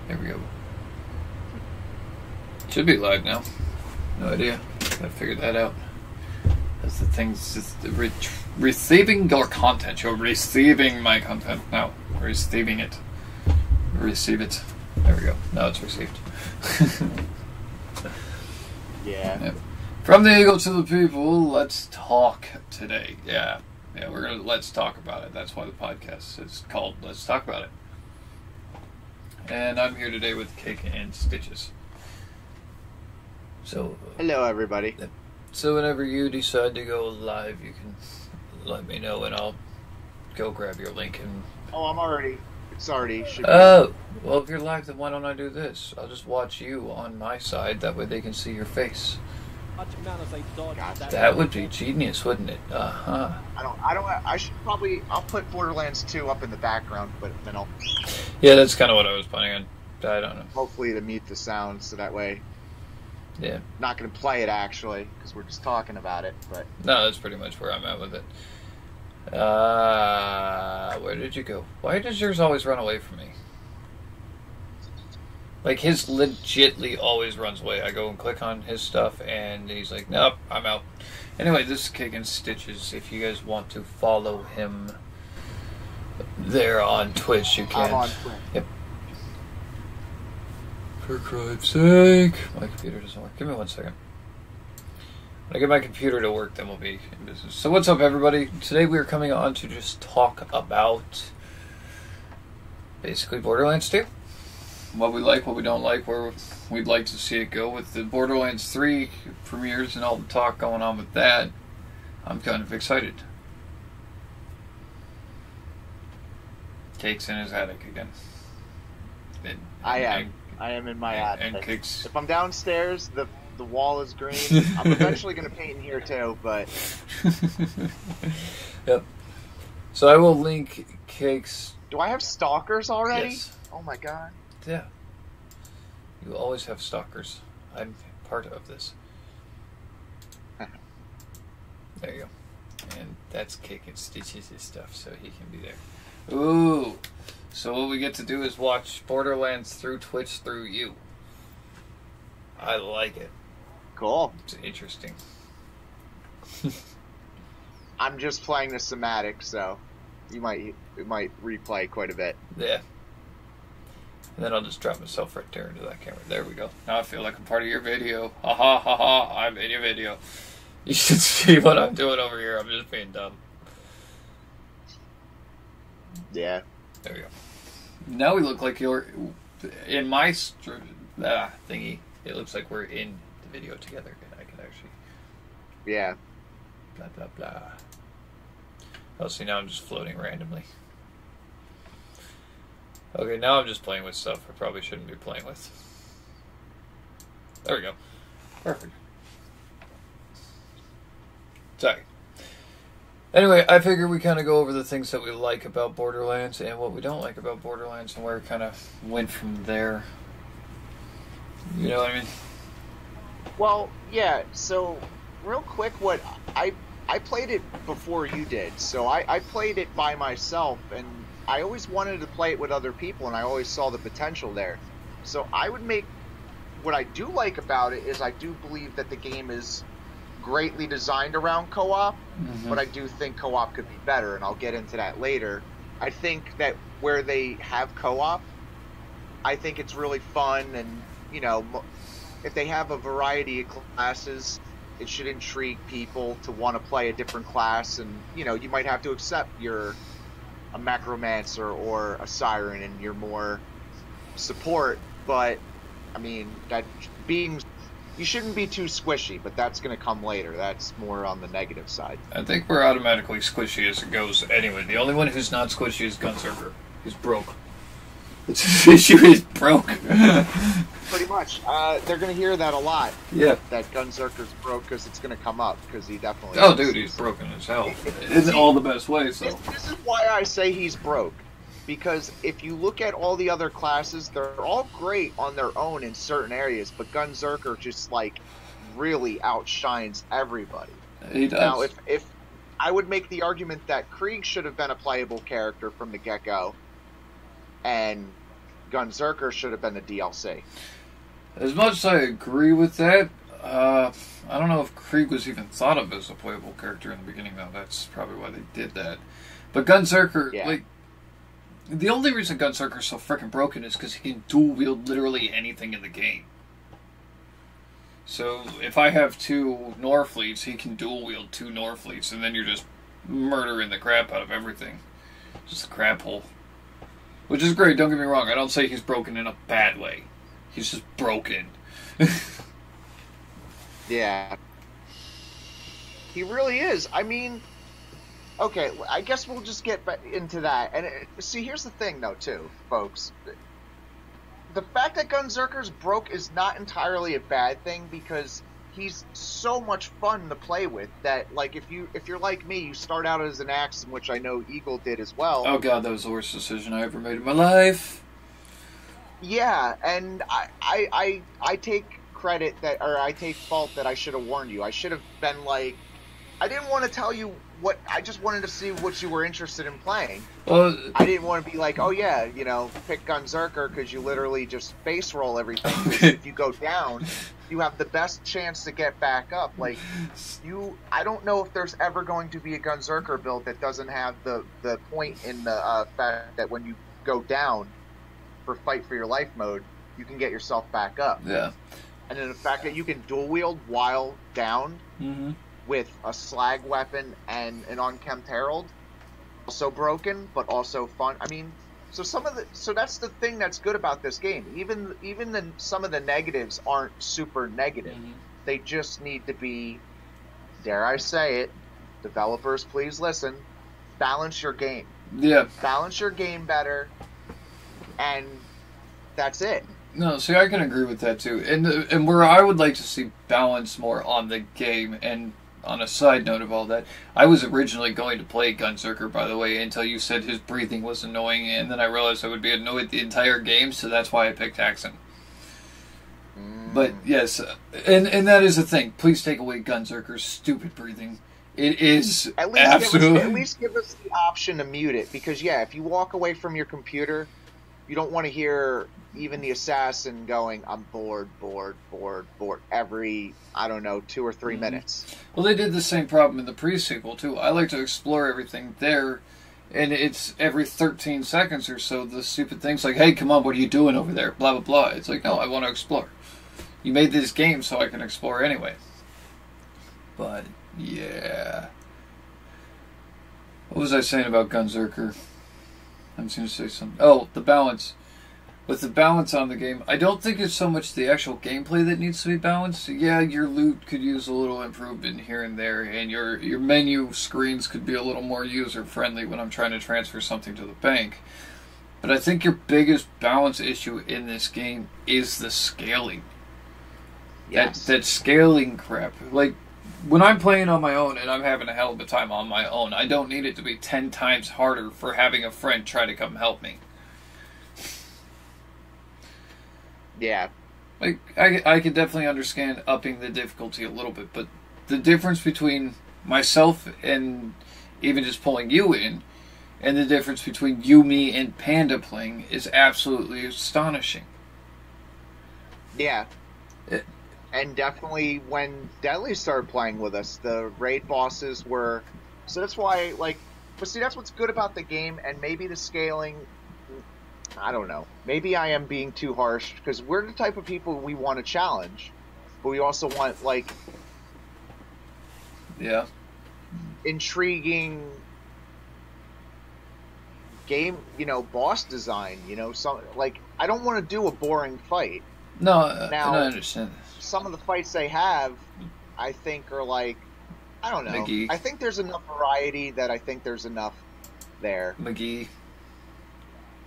There we go. Should be live now. No idea. I figured that out. That's the thing. Just receiving your content. You're receiving my content. No, receiving it. Receive it. There we go. Now it's received. Yeah. Yep. From the Eagle to the people, let's talk today. Yeah, we're gonna let's talk about it. That's why the podcast is called Let's Talk About It. And I'm here today with Cake and Stitches. So hello, everybody. So whenever you decide to go live, you can let me know, and I'll go grab your link and. Oh, I'm already. It's already. Oh, well, if you're live, then why don't I do this? I'll just watch you on my side. That way they can see your face. Gotcha. That would be genius, wouldn't it? Uh-huh. I should probably. I'll put Borderlands 2 up in the background, but then I'll. Yeah, that's kind of what I was planning on. I don't know. Hopefully to mute the sound, so that way. Yeah. Not going to play it actually, because we're just talking about it. But no, that's pretty much where I'm at with it. Where did you go? Why does yours always run away from me? Like, his legitly always runs away. I go and click on his stuff, and he's like, nope, I'm out. Anyway, this is Cake and Stitches. If you guys want to follow him there on Twitch, you can. I'm on Twitch. Yep. For Christ's sake. My computer doesn't work. Give me 1 second. When I get my computer to work, then we'll be in business. So what's up, everybody? Today we are coming on to just talk about basically Borderlands 2. What we like, what we don't like, where we'd like to see it go with the Borderlands 3 premieres and all the talk going on with that. I'm kind of excited. Cake's in his attic again. I am in my attic. And Cake's... If I'm downstairs, the wall is green. I'm eventually going to paint in here too, but... Yep. So I will link Cake's... Do I have stalkers already? Yes. Oh my god. Yeah. You always have stalkers. I'm part of this. There you go. And that's Cake and Stitches' stuff, so he can be there. Ooh. So what we get to do is watch Borderlands through Twitch through you. I like it. Cool. It's interesting. I'm just playing the somatic, so it might replay quite a bit. Yeah. And then I'll just drop myself right there into that camera. There we go. Now I feel like I'm part of your video. Ha ha ha ha. I'm in your video. You should see what I'm doing over here. I'm just being dumb. Yeah. There we go. Now we look like you're in my thingy. It looks like we're in the video together. I can actually. Yeah. Blah blah blah. Oh, see, now I'm just floating randomly. Okay, now I'm just playing with stuff I probably shouldn't be playing with. There we go. Perfect. Sorry. Anyway, I figure we kind of go over the things that we like about Borderlands and what we don't like about Borderlands and where it kind of went from there. You know what I mean? Well, yeah, so real quick, what I played it before you did, so I played it by myself, and I always wanted to play it with other people, and I always saw the potential there. So I would make, what I do like about it is I do believe that the game is greatly designed around co-op, but I do think co-op could be better, and I'll get into that later. I think that where they have co-op, I think it's really fun, and, you know, if they have a variety of classes, it should intrigue people to want to play a different class, and, you know, you might have to accept you're a Macromancer or a Siren and you're more support, but, I mean, that being... You shouldn't be too squishy, but that's going to come later. That's more on the negative side. I think we're automatically squishy as it goes anyway. The only one who's not squishy is Gunzerker. He's broke. It's his issue is broke. Pretty much. They're going to hear that a lot. Yeah. That Gunzerker's broke because it's going to come up, because he definitely Oh, is. dude, he's broken as hell. In all the best ways, so. This is why I say he's broke. Because if you look at all the other classes, they're all great on their own in certain areas, but Gunzerker just, like, really outshines everybody. He does. Now, if I would make the argument that Krieg should have been a playable character from the get-go, and Gunzerker should have been the DLC. As much as I agree with that, I don't know if Krieg was even thought of as a playable character in the beginning, though. That's probably why they did that. But Gunzerker, like, the only reason Gunzerker's so freaking broken is because he can dual wield literally anything in the game. So if I have 2 Norfleets, he can dual wield 2 Norfleets, and then you're just murdering the crap out of everything. Just a crap hole. Which is great, don't get me wrong. I don't say he's broken in a bad way. He's just broken. Yeah. He really is. I mean, okay, I guess we'll just get into that. And see, here's the thing, though, too, folks. The fact that Gunzerker's broke is not entirely a bad thing, because he's so much fun to play with that, like, if you're like me, you start out as an Axum, which I know Eagle did as well. Oh god, that was the worst decision I ever made in my life. Yeah, and I take credit that, or I take fault that I should have warned you. I should have been like, I didn't want to tell you what, I just wanted to see what you were interested in playing. Well, I didn't want to be like, oh yeah, you know, pick Gunzerker because you literally just face roll everything. If you go down, you have the best chance to get back up. Like, I don't know if there's ever going to be a Gunzerker build that doesn't have the point in the fact that when you go down for fight for your life mode, you can get yourself back up. Yeah. And then the fact that you can dual wield while down with a slag weapon and an unkempt herald, also broken but also fun. I mean, so that's the thing that's good about this game. Even some of the negatives aren't super negative. They just need to be, dare I say it, developers, please listen, balance your game. Yeah. Balance your game better, and that's it. No, see, I can agree with that too. And where I would like to see balance more on the game, and on a side note of all that, I was originally going to play Gunzerker, by the way, until you said his breathing was annoying, and then I realized I would be annoyed the entire game, so that's why I picked Axum. But yes, and that is the thing. Please take away Gunzerker's stupid breathing. It is at least absolutely... give us the option to mute it, because yeah, if you walk away from your computer, you don't want to hear even the assassin going, I'm bored, every, I don't know, 2 or 3 minutes. Well, they did the same problem in the pre-sequel, too. I like to explore everything there, and it's every 13 seconds or so, the stupid things like, hey, come on, what are you doing over there? Blah, blah, blah. It's like, no, I want to explore. You made this game so I can explore anyway. But, yeah. What was I saying about Gunzerker? I was going to say something. Oh, the balance. With the balance on the game, I don't think it's so much the actual gameplay that needs to be balanced. Yeah, your loot could use a little improvement here and there, and your menu screens could be a little more user-friendly when I'm trying to transfer something to the bank. But I think your biggest balance issue in this game is the scaling. Yes. That scaling crap. Like, when I'm playing on my own and I'm having a hell of a time on my own, I don't need it to be 10 times harder for having a friend try to come help me. Yeah. Like, I can definitely understand upping the difficulty a little bit, but the difference between myself and even just pulling you in, and the difference between you, me, and Panda playing is absolutely astonishing. Yeah. And definitely when Deadly started playing with us, the raid bosses were... So that's why, like... But see, that's what's good about the game, and maybe the scaling... I don't know. Maybe I am being too harsh, because we're the type of people we want to challenge, but we also want, like... Yeah. Intriguing game, boss design, some, like, I don't want to do a boring fight. No, now, I understand. Some of the fights they have, I think, are like, I don't know. McGee. I think there's enough variety that I think there's enough there. McGee.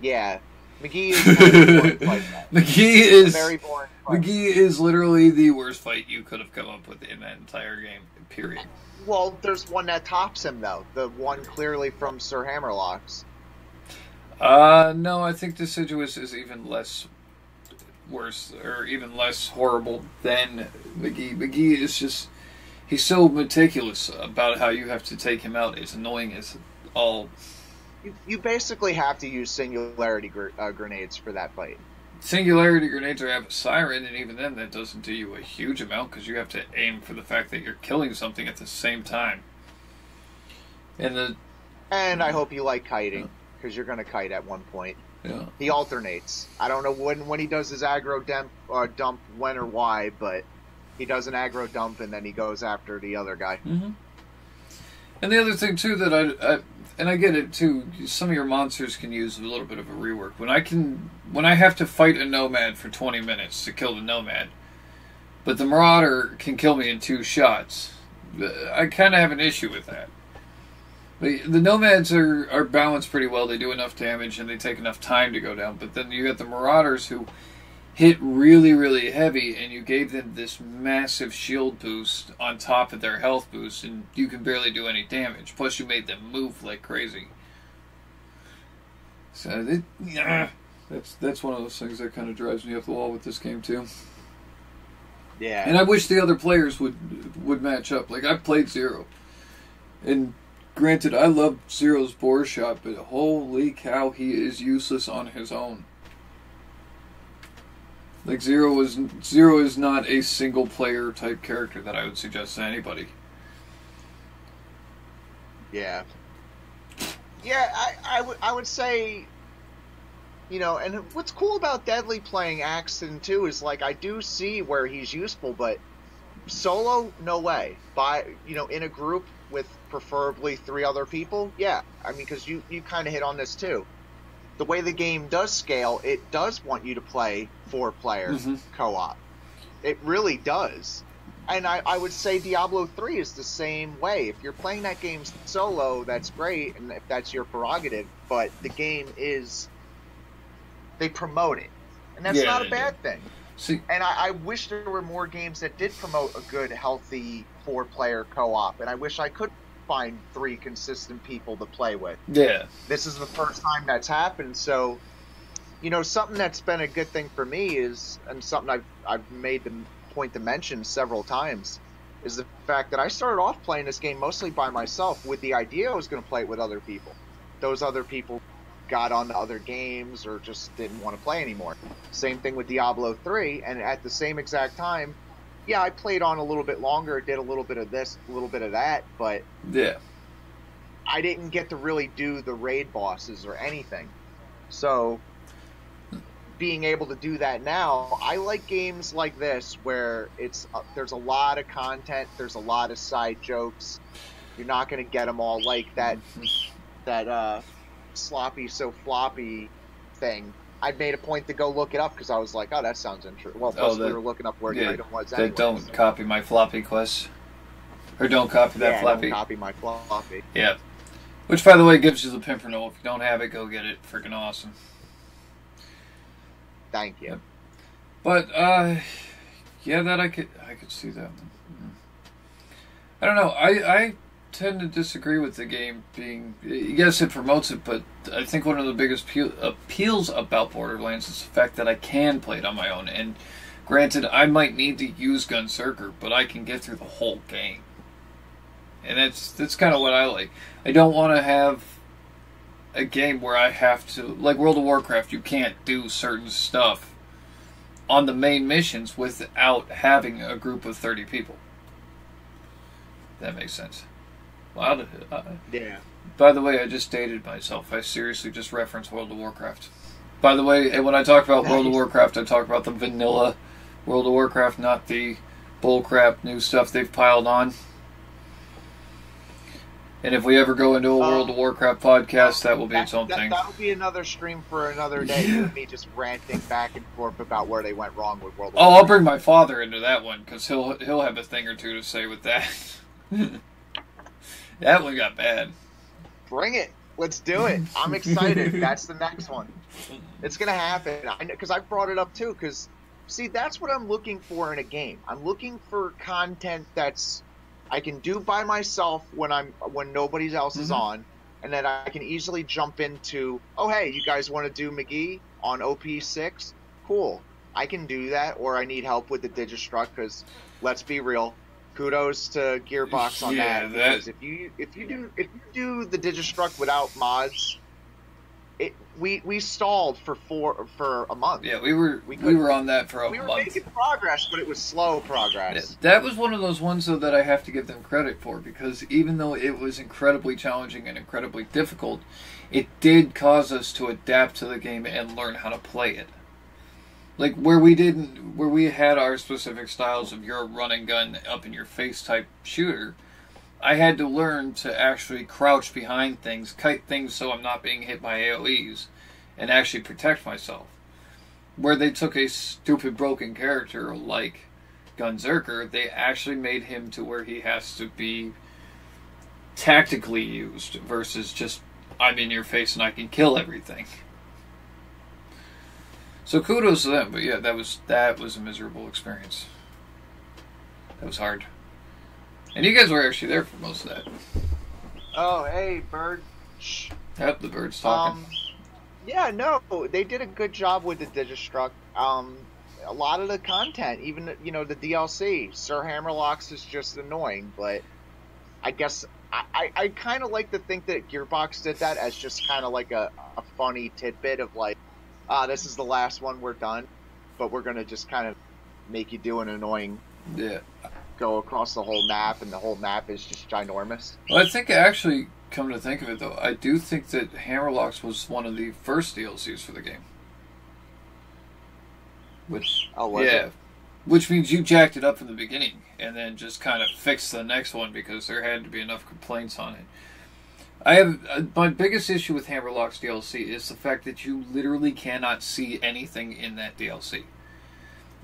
Yeah. McGee is kind of a boring fight. McGee is very boring fight. McGee is literally the worst fight you could have come up with in that entire game, period. Well, there's one that tops him, though. The one clearly from Sir Hammerlocks. No, I think Deciduous is even less worse, or even less horrible than McGee. McGee is just... He's so meticulous about how you have to take him out. It's annoying as all... You basically have to use singularity grenades for that fight. Singularity grenades are have a siren, and even then, that doesn't do you a huge amount because you have to aim for the fact that you're killing something at the same time. And I hope you like kiting because you're going to kite at one point. Yeah. He alternates. I don't know when he does his aggro dump when or why, but he does an aggro dump and then he goes after the other guy. Mm-hmm. And the other thing too that I get it too. Some of your monsters can use a little bit of a rework. When I have to fight a nomad for 20 minutes to kill the nomad, but the marauder can kill me in 2 shots. I kind of have an issue with that. The nomads are balanced pretty well. They do enough damage and they take enough time to go down. But then you got the marauders who hit really, really heavy, and you gave them this massive shield boost on top of their health boost, and you can barely do any damage. Plus, you made them move like crazy. So that's one of those things that kind of drives me up the wall with this game too. Yeah. And I wish the other players would match up. Like, I played Zero, and granted, I love Zero's boar shot, but holy cow, he is useless on his own. Like, Zero is not a single player type character that I would suggest to anybody. Yeah. Yeah, I would say, you know, and what's cool about Deadly playing Axton too is, like, I do see where he's useful, but solo, no way. In a group with preferably 3 other people, yeah. I mean, because you kind of hit on this too. The way the game does scale, it does want you to play 4-player co-op. It really does. And I would say Diablo 3 is the same way. If you're playing that game solo, that's great, and if that's your prerogative, but the game is... They promote it. And that's not a bad thing. See, and I wish there were more games that did promote a good, healthy 4-player co-op, and I wish I could find 3 consistent people to play with. Yeah. This is the first time that's happened, so, you know, something that's been a good thing for me is, and something I've made the point to mention several times, is the fact that I started off playing this game mostly by myself with the idea I was going to play it with other people. Those other people got onto other games or just didn't want to play anymore. Same thing with Diablo 3, and at the same exact time, yeah, I played on a little bit longer, did a little bit of this, a little bit of that, but yeah, I didn't get to really do the raid bosses or anything. So, being able to do that now, I like games like this where there's a lot of content, there's a lot of side jokes. You're not going to get them all, like that sloppy so floppy thing. I made a point to go look it up because I was like, oh, that sounds interesting. Well, plus we were looking up where the item was anyway. Don't copy my floppy quest. Or don't copy that floppy. Don't copy my floppy. Yeah. Which, by the way, gives you the Pimpernel. If you don't have it, go get it. Freaking awesome. Thank you. Yep. But, yeah, that I could see that. I don't know. I tend to disagree with the game being... Yes, it promotes it, but I think one of the biggest appeals about Borderlands is the fact that I can play it on my own. And granted, I might need to use Gunzerker, but I can get through the whole game. And that's kind of what I like. I don't want to have a game where I have to... Like World of Warcraft, you can't do certain stuff on the main missions without having a group of 30 people. That makes sense. Wow. Yeah. By the way, I just dated myself. I seriously just referenced World of Warcraft. By the way, when I talk about World of Warcraft, I talk about the vanilla World of Warcraft, not the bullcrap new stuff they've piled on. And if we ever go into a World of Warcraft podcast, that will be its own thing. That'll be another stream for another day. Yeah. With me just ranting back and forth about where they went wrong with World of Oh, Warcraft. I'll bring my father into that one, because he'll have a thing or two to say with that. That one got bad. Bring it. Let's do it. I'm excited. That's the next one. It's going to happen. Because I brought it up too. Because, see, that's what I'm looking for in a game. I'm looking for content that's I can do by myself when nobody else is on, and then I can easily jump into, oh, hey, you guys want to do McGee on OP6? Cool. I can do that, or I need help with the Digistruct, because let's be real, kudos to Gearbox on that. Because if you do the Digistruct without mods, we stalled for a month. Yeah, we were on that for a month. We were making progress, but it was slow progress. Yeah, that was one of those ones, though, that I have to give them credit for, because even though it was incredibly challenging and incredibly difficult, it did cause us to adapt to the game and learn how to play it. Like, where we had our specific styles of your run and gun up in your face type shooter, I had to learn to actually crouch behind things, kite things so I'm not being hit by AoEs, and actually protect myself. Where they took a stupid broken character like Gunzerker, they actually made him to where he has to be tactically used versus just, I'm in your face and I can kill everything. So kudos to them, but yeah, that was a miserable experience. That was hard. And you guys were actually there for most of that. Oh, hey, bird. Shh. Yep, the bird's talking. Yeah, no, they did a good job with the Digistruct. A lot of the content, even the DLC, Sir Hammerlocks is just annoying, but I guess I kind of like to think that Gearbox did that as just kind of like a funny tidbit of like, this is the last one, we're done, but we're gonna just kind of make you do an annoying. Yeah. Go across the whole map, and the whole map is just ginormous. Well, I think actually, come to think of it, though, I do think that Hammerlocks was one of the first DLCs for the game. Which, which means you jacked it up from the beginning, and then just kind of fixed the next one because there had to be enough complaints on it. I have my biggest issue with Hammerlocks DLC is the fact that you literally cannot see anything in that DLC.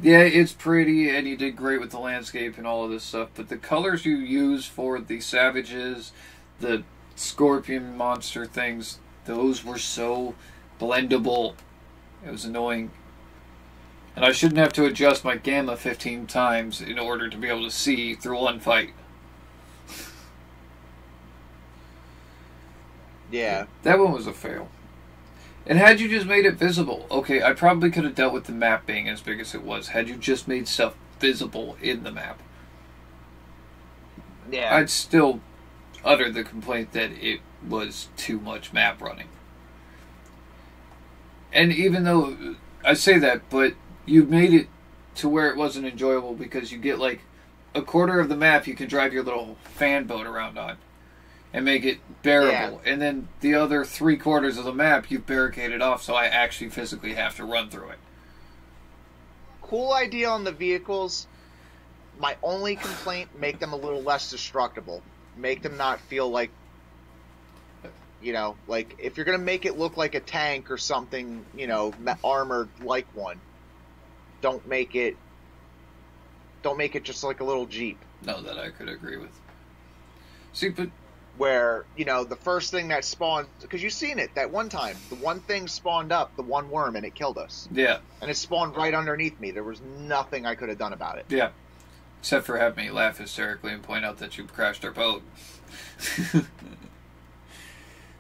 Yeah, it's pretty, and you did great with the landscape and all of this stuff, but the colors you use for the savages, the scorpion monster things, those were so blendable. It was annoying. And I shouldn't have to adjust my gamma 15 times in order to be able to see through one fight. Yeah. That one was a fail. And had you just made it visible, okay, I probably could have dealt with the map being as big as it was, had you just made stuff visible in the map. Yeah. I'd still utter the complaint that it was too much map running. And even though I say that, but you made it to where it wasn't enjoyable because you get like a quarter of the map you can drive your little fan boat around on and make it bearable. Yeah. And then the other 3/4 of the map you've barricaded off, so I actually physically have to run through it. Cool idea on the vehicles. My only complaint, make them a little less destructible. Make them not feel like, like if you're going to make it look like a tank or something, armored like one, don't make it just like a little Jeep. No, that I could agree with. See, but where, the first thing that spawned, because you've seen it that one time, the one thing spawned up, the one worm, and it killed us. Yeah. And it spawned right underneath me. There was nothing I could have done about it. Yeah. Except for have me laugh hysterically and point out that you crashed our boat.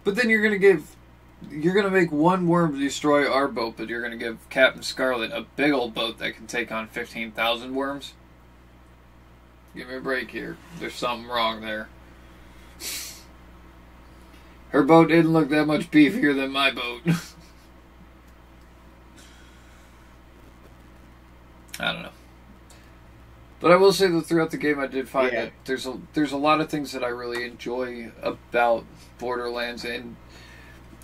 But then you're going to make one worm destroy our boat, but you're going to give Captain Scarlet a big old boat that can take on 15,000 worms? Give me a break here. There's something wrong there. Her boat didn't look that much beefier than my boat. I don't know. But I will say that throughout the game I did find that there's a lot of things that I really enjoy about Borderlands, and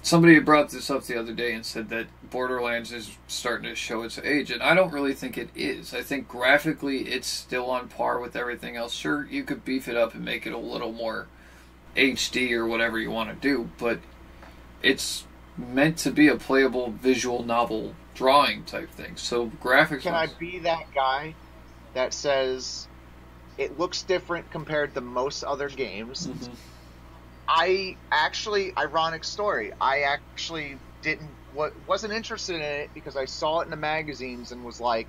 somebody had brought this up the other day and said that Borderlands is starting to show its age, and I don't really think it is. I think graphically it's still on par with everything else. Sure, you could beef it up and make it a little more HD or whatever you want to do, but it's meant to be a playable visual novel drawing type thing. So graphics. Can I be that guy that says it looks different compared to most other games? Mm-hmm. I actually, ironic story, I actually wasn't interested in it because I saw it in the magazines and was like,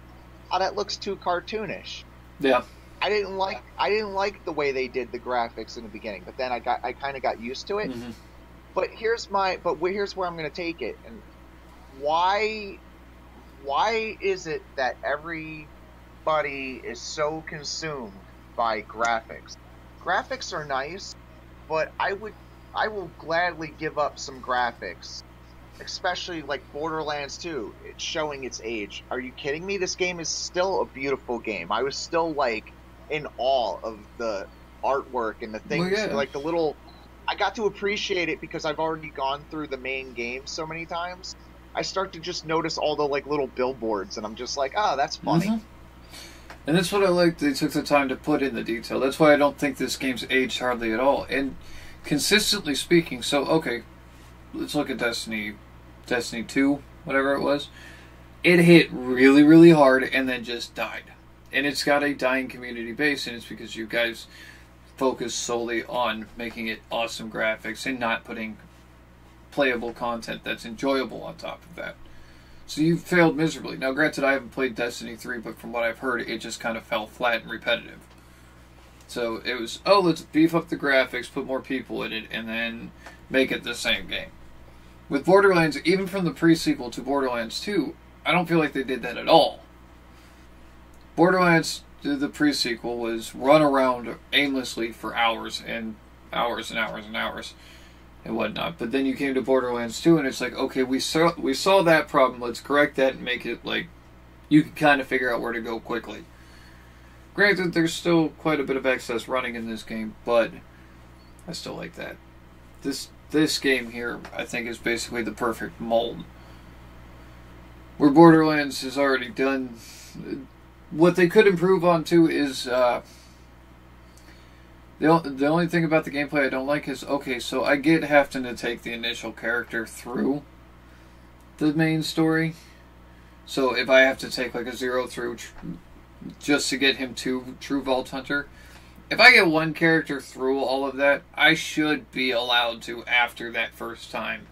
oh, that looks too cartoonish. Yeah. I didn't like the way they did the graphics in the beginning, but then I kind of got used to it. Mm-hmm. But here's where I'm going to take it. And why is it that everybody is so consumed by graphics? Graphics are nice, but I will gladly give up some graphics especially like Borderlands 2, it's showing its age. Are you kidding me? This game is still a beautiful game. I was still like in awe of the artwork and the Well, things, yeah. like the little. I got to appreciate it because I've already gone through the main game so many times. I start to just notice all the like little billboards, and I'm just like, oh, that's funny. Hmm. And that's what I like. They took the time to put in the detail. That's why I don't think this game's aged hardly at all. And consistently speaking, so okay, let's look at Destiny 2, whatever it was. It hit really, really hard and then just died. And it's got a dying community base, and it's because you guys focus solely on making it awesome graphics and not putting playable content that's enjoyable on top of that. So you failed miserably. Now, granted, I haven't played Destiny 3, but from what I've heard, it just kind of fell flat and repetitive. So it was, oh, let's beef up the graphics, put more people in it, and then make it the same game. With Borderlands, even from the pre-sequel to Borderlands 2, I don't feel like they did that at all. Borderlands, the pre-sequel, was run around aimlessly for hours and hours and hours and hours and whatnot. But then you came to Borderlands 2, and it's like, okay, we saw that problem. Let's correct that and make it like you can kind of figure out where to go quickly. Granted, there's still quite a bit of excess running in this game, but I still like that. This game here, I think, is basically the perfect mold. Where Borderlands has already done. What they could improve on too is the only thing about the gameplay I don't like is, okay, so I get having to take the initial character through the main story. So if I have to take like a zero through just to get him to True Vault Hunter, if I get one character through all of that, I should be allowed to, after that first time,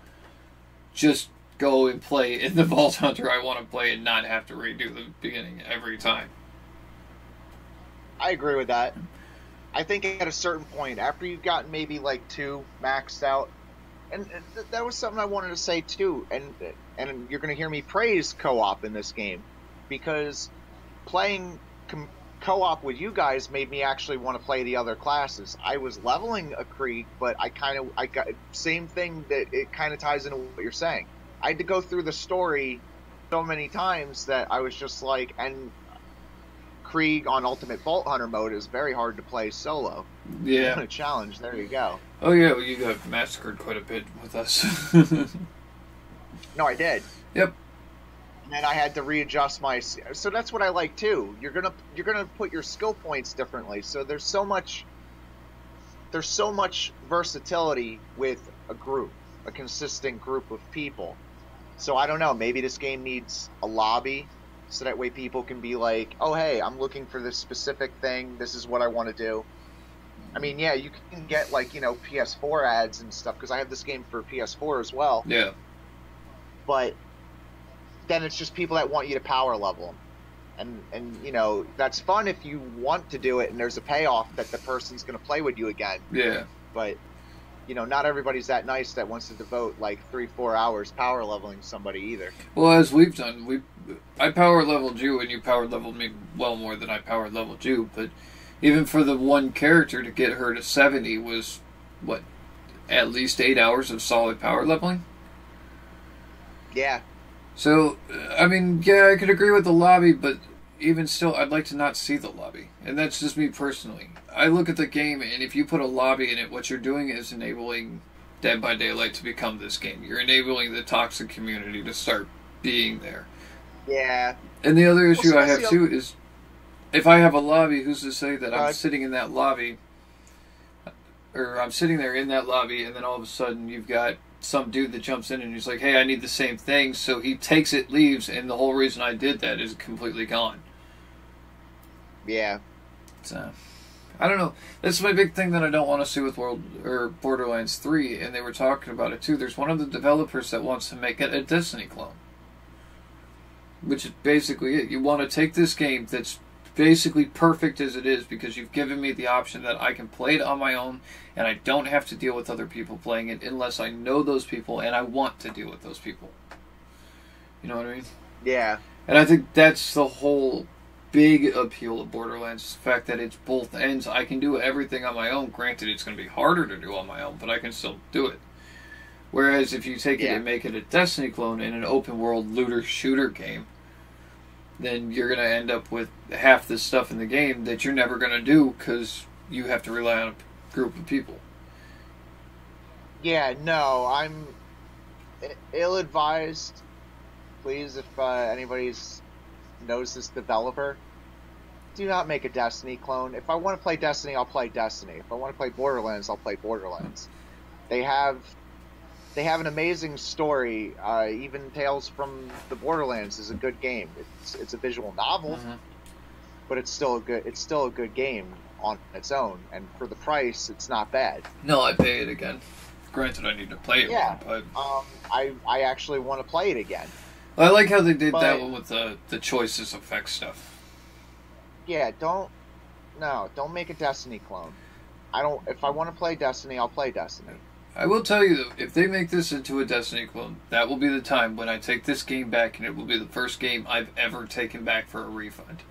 just go and play in the Vault Hunter I want to play and not have to redo the beginning every time. I agree with that. I think at a certain point, after you've gotten maybe like 2 maxed out, and that was something I wanted to say too, and you're going to hear me praise co-op in this game, because playing co-op with you guys made me actually want to play the other classes. I was leveling a Krieg, but I got same thing, that it kind of ties into what you're saying. I had to go through the story so many times that I was just like, and Krieg on Ultimate Vault Hunter mode is very hard to play solo. Yeah. A challenge. There you go. Oh yeah, well, you got massacred quite a bit with us. No, I did. Yep. And then I had to readjust my. So that's what I like too. You're gonna put your skill points differently. So there's so much versatility with a group, a consistent group of people. So I don't know. Maybe this game needs a lobby, so that way people can be like, oh hey, I'm looking for this specific thing. This is what I want to do. I mean, yeah, you can get like PS4 ads and stuff, because I have this game for PS4 as well. Yeah. But then it's just people that want you to power level them. And that's fun if you want to do it and there's a payoff that the person's going to play with you again. Yeah. But not everybody's that nice that wants to devote like 3-4 hours power leveling somebody either. Well, as we've done, I power leveled you and you power leveled me well more than I power leveled you, but even for the one character to get her to 70 was, what, at least 8 hours of solid power leveling? Yeah. So, I mean, yeah, I could agree with the lobby, but even still, I'd like to not see the lobby. And that's just me personally. I look at the game, and if you put a lobby in it, what you're doing is enabling Dead by Daylight to become this game. You're enabling the toxic community to start being there. Yeah. And the other issue I have, too, is if I have a lobby, who's to say that I'm sitting in that lobby, or I'm sitting there in that lobby, and then all of a sudden you've got some dude that jumps in and he's like, hey, I need the same thing, so he takes it, leaves, and the whole reason I did that is completely gone. Yeah. So, I don't know. That's my big thing that I don't want to see with Borderlands 3, and they were talking about it too. There's one of the developers that wants to make it a Destiny clone. Which is basically it. You want to take this game that's basically perfect as it is, because you've given me the option that I can play it on my own and I don't have to deal with other people playing it unless I know those people and I want to deal with those people. You know what I mean? Yeah. And I think that's the whole big appeal of Borderlands, the fact that it's both ends. I can do everything on my own. Granted, it's going to be harder to do on my own, but I can still do it. Whereas if you take it Yeah. and make it a Destiny clone in an open world looter shooter game, then you're going to end up with half the stuff in the game that you're never going to do because you have to rely on a group of people. Yeah, no, I'm ill-advised. Please, if anybody knows this developer, do not make a Destiny clone. If I want to play Destiny, I'll play Destiny. If I want to play Borderlands, I'll play Borderlands. They have an amazing story. Even Tales from the Borderlands is a good game. It's a visual novel, but it's still a good game on its own. And for the price, it's not bad. No, I pay it again. Granted, I need to play it Yeah, more, but I actually want to play it again. I like how they did that But- one with the choices effect stuff. Yeah, don't make a Destiny clone. If I want to play Destiny, I'll play Destiny. I will tell you, though, if they make this into a Destiny clone, that will be the time when I take this game back, and it will be the first game I've ever taken back for a refund.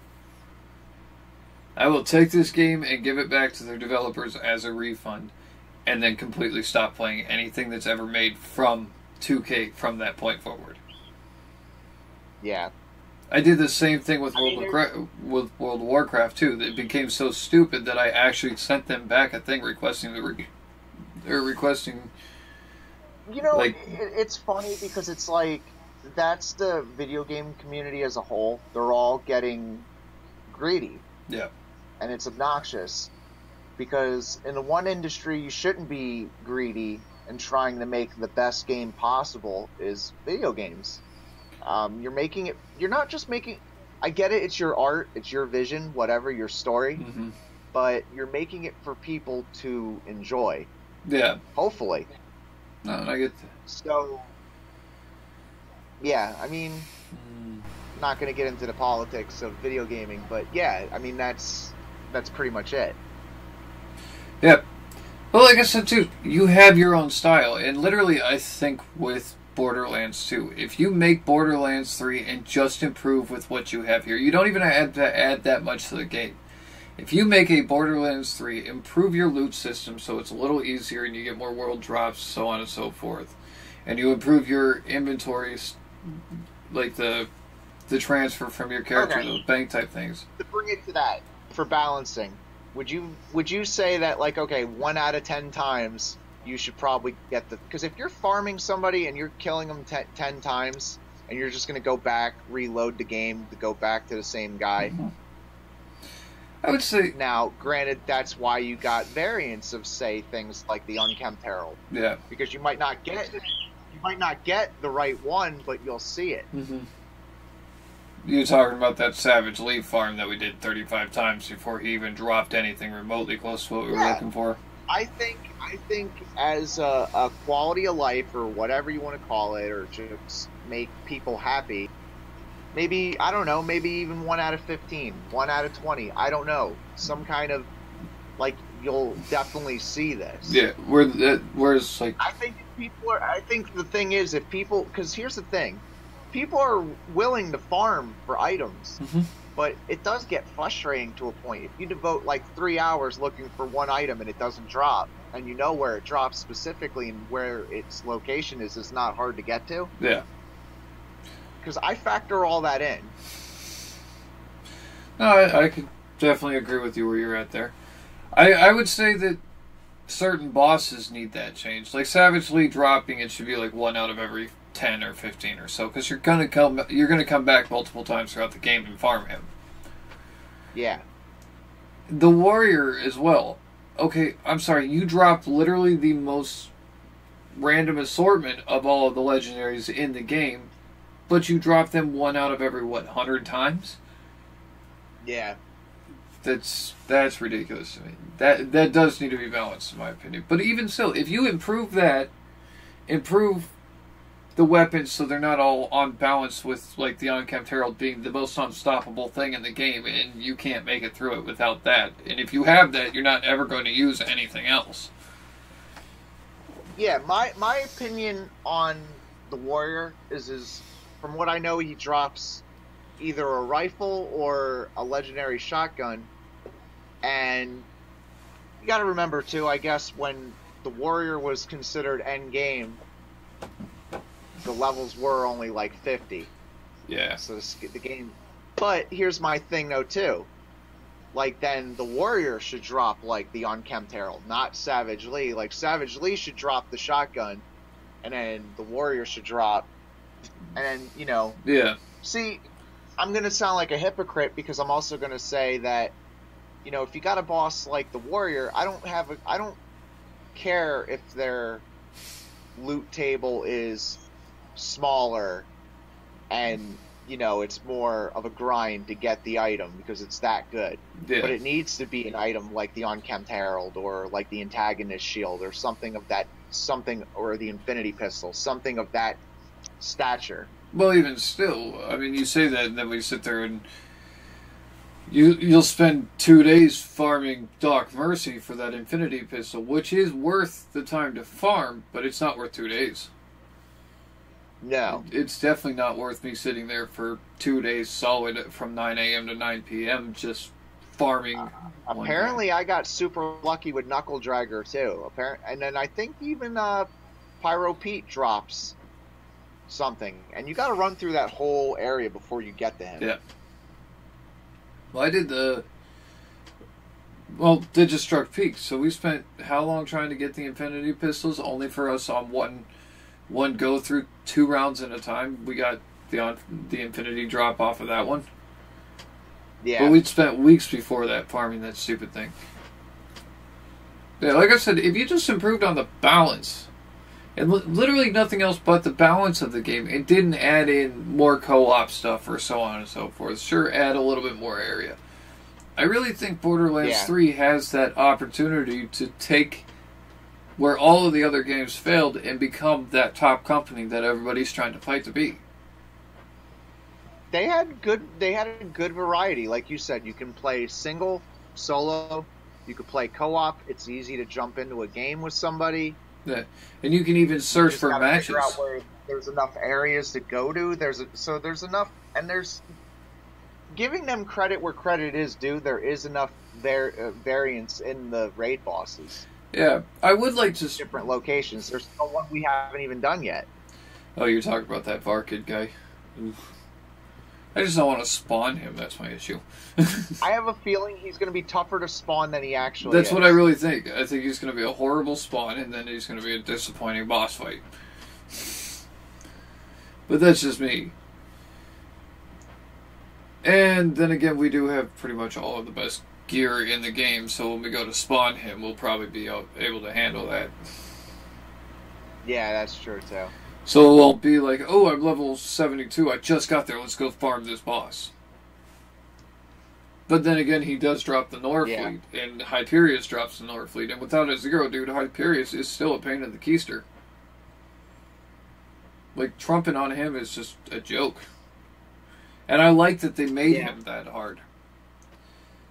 I will take this game and give it back to their developers as a refund, and then completely stop playing anything that's ever made from 2K from that point forward. Yeah. I did the same thing with I mean, World of Warcraft too. It became so stupid that I actually sent them back a thing requesting requesting. You know, Like- it's funny because it's like that's the video game community as a whole. They're all getting greedy, Yeah, and it's obnoxious because in the one industry you shouldn't be greedy and trying to make the best game possible is video games. You're not just making. I get it. It's your art. It's your vision. Whatever your story. hmm But you're making it for people to enjoy. yeah. Hopefully. No, and I get. So. Yeah, I mean, not going to get into the politics of video gaming, but yeah, I mean that's pretty much it. Yeah. Well, like I said too, you have your own style, and literally, I think with Borderlands 2, if you make Borderlands 3 and just improve with what you have here, you don't even have to add that much to the game. If you make a Borderlands 3, improve your loot system so it's a little easier and you get more world drops, so on and so forth, and you improve your inventories, like the transfer from your character Okay. to the bank type things. To bring it to that, for balancing, would you say that like okay, 1 out of 10 times you should probably get because if you're farming somebody and you're killing them 10 times and you're just going to go back, reload the game to go back to the same guy. Mhm. I would say, Now, granted, that's why you got variants of say things like the Unkempt Herald, yeah. because you might not get the right one, but you'll see it. Mm-hmm. You're talking about that Savage Leaf farm that we did 35 times before he even dropped anything remotely close to what we were Yeah. looking for. I think as a quality of life or whatever you want to call it, or just make people happy, maybe, I don't know, maybe even 1 out of 15, 1 out of 20, I don't know, some kind of, like, you'll definitely see this. Yeah, whereas like, I think the thing is, if people, because here's the thing, people are willing to farm for items, Mhm. but it does get frustrating to a point. If you devote like 3 hours looking for one item and it doesn't drop, and you know where it drops specifically and where its location is not hard to get to, yeah. because I factor all that in. No, I could definitely agree with you where you're at there. I would say that certain bosses need that change. Like Savage Lee dropping, it should be like 1 out of every 10 or 15 or so, because you're gonna come back multiple times throughout the game and farm him. Yeah. The warrior as well. Okay, I'm sorry, you dropped literally the most random assortment of all of the legendaries in the game, but you dropped them 1 out of every 100 times? Yeah. That's ridiculous to me. That does need to be balanced in my opinion. But even still, if you improve the weapons so they're not all on balance with like the Unkempt Herald being the most unstoppable thing in the game, and you can't make it through it without that. And if you have that, you're not ever going to use anything else. Yeah, my opinion on the warrior is from what I know, he drops either a rifle or a legendary shotgun. And you got to remember too, I guess when the warrior was considered end game, the levels were only like 50. Yeah. So the game. But here's my thing though too. Like then the warrior should drop like the unkempt herald, not Savage Lee. Like Savage Lee should drop the shotgun, and then the warrior should drop, and then Yeah. See, I'm gonna sound like a hypocrite because I'm also gonna say that, if you got a boss like the warrior, I don't care if their loot table is smaller and it's more of a grind to get the item because it's that good. Yeah. But it needs to be an item like the Unkempt Herald or like the Antagonist Shield or something, or the Infinity Pistol, something of that stature. Well, even still, I mean, you say that, and then we sit there and you'll spend 2 days farming Dark Mercy for that Infinity Pistol, which is worth the time to farm, but it's not worth 2 days. No. It's definitely not worth me sitting there for 2 days solid from 9 a.m. to 9 p.m. just farming. Apparently, I got super lucky with Knuckle Dragger, too. And then I think even Pyro Pete drops something. And you got to run through that whole area before you get to him. Yeah. Well, I did Digistruct Peak. So we spent how long trying to get the Infinity Pistols, only for us on one go through 2 rounds at a time. We got the Infinity drop off of that one. Yeah. But we'd spent weeks before that farming that stupid thing. Yeah, like I said, if you just improved on the balance, and literally nothing else but the balance of the game, it didn't add in more co-op stuff or so on and so forth. Sure, add a little bit more area. I really think Borderlands 3 has that opportunity to take where all of the other games failed and become that top company that everybody's trying to fight to be. They had a good variety, like you said. You can play single, solo. You could play co-op. It's easy to jump into a game with somebody. Yeah, and you can even search for matches. Figure out where there's enough areas to go to. There's enough, and there's giving them credit where credit is due. There is enough variance in the raid bosses. Yeah, I would like to... Different locations. There's no one we haven't even done yet. Oh, you're talking about that Varkid guy. Oof. I just don't want to spawn him. That's my issue. I have a feeling he's going to be tougher to spawn than he actually That's is. what I really think. I think he's going to be a horrible spawn, and then he's going to be a disappointing boss fight. But that's just me. And then again, we do have pretty much all of the best gear in the game, so when we go to spawn him, we'll probably be able to handle that. Yeah, that's true, too. So it won't be like, oh, I'm level 72, I just got there, let's go farm this boss. But then again, he does drop the Norfleet, and Hyperius drops the Norfleet, and without a zero, dude, Hyperius is still a pain in the keister. Like, trumping on him is just a joke. And I like that they made him that hard.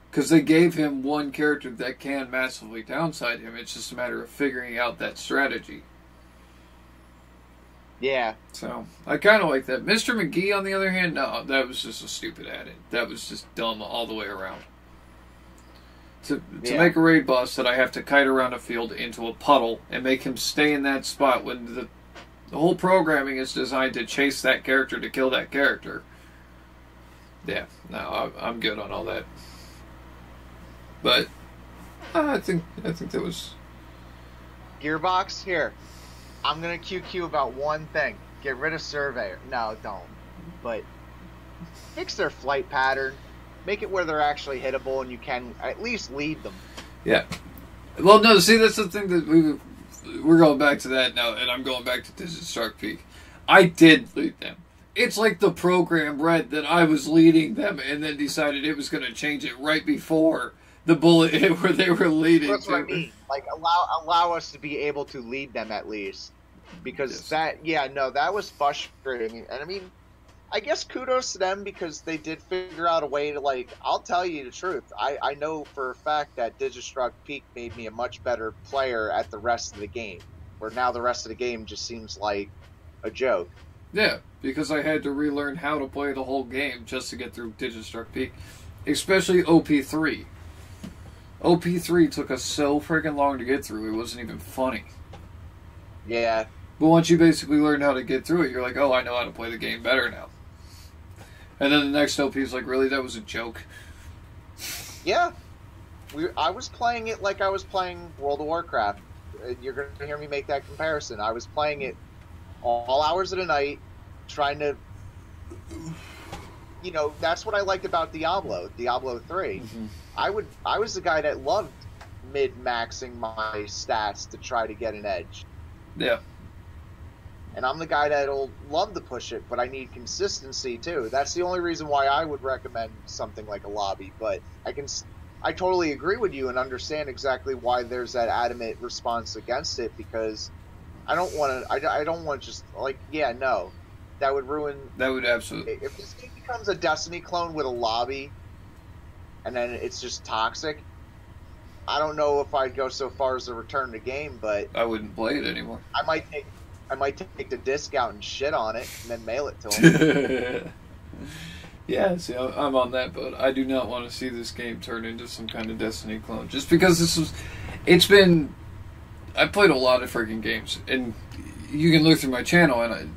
Because they gave him one character that can massively downside him. It's just a matter of figuring out that strategy. Yeah. So, I kind of like that. Mr. McGee, on the other hand, no, that was just a stupid add-in. That was just dumb all the way around. To make a raid boss that I have to kite around a field into a puddle and make him stay in that spot when the whole programming is designed to chase that character to kill that character. Yeah, no, I'm good on all that. But I think that was... Gearbox, here. I'm going to QQ about one thing. Get rid of Surveyor. No, don't. But fix their flight pattern. Make it where they're actually hittable and you can at least lead them. Yeah. Well, no, see, that's the thing that we're going back to that now, and I'm going back to Digistruct Peak. I did lead them. It's like the program read that I was leading them and then decided it was going to change it right before the bullet hit where they were leading. That's what I mean. Like, allow us to be able to lead them at least. Because that was frustrating. And I mean, I guess kudos to them because they did figure out a way to, like, I'll tell you the truth. I know for a fact that Digistruct Peak made me a much better player at the rest of the game. Where now the rest of the game just seems like a joke. Yeah, because I had to relearn how to play the whole game just to get through Digistruct Peak. Especially OP3. OP3 took us so freaking long to get through, it wasn't even funny. Yeah. But once you basically learn how to get through it, you're like, oh, I know how to play the game better now. And then the next LP is like, really, that was a joke? Yeah. I was playing it like I was playing World of Warcraft. You're going to hear me make that comparison. I was playing it all hours of the night, trying to... You know, that's what I liked about Diablo 3. Mm-hmm. I was the guy that loved mid-maxing my stats to try to get an edge. Yeah. And I'm the guy that'll love to push it, but I need consistency too. That's the only reason why I would recommend something like a lobby. But I totally agree with you and understand exactly why there's that adamant response against it, because I don't want to. I don't want to just like, yeah, no, that would ruin. That would absolutely. If this game becomes a Destiny clone with a lobby, and then it's just toxic, I don't know if I'd go so far as to return the game, but I wouldn't play it anymore. I might take the disc out and shit on it and then mail it to him. Yeah, see, I'm on that boat. I do not want to see this game turn into some kind of Destiny clone. Just because I played a lot of freaking games, and you can look through my channel and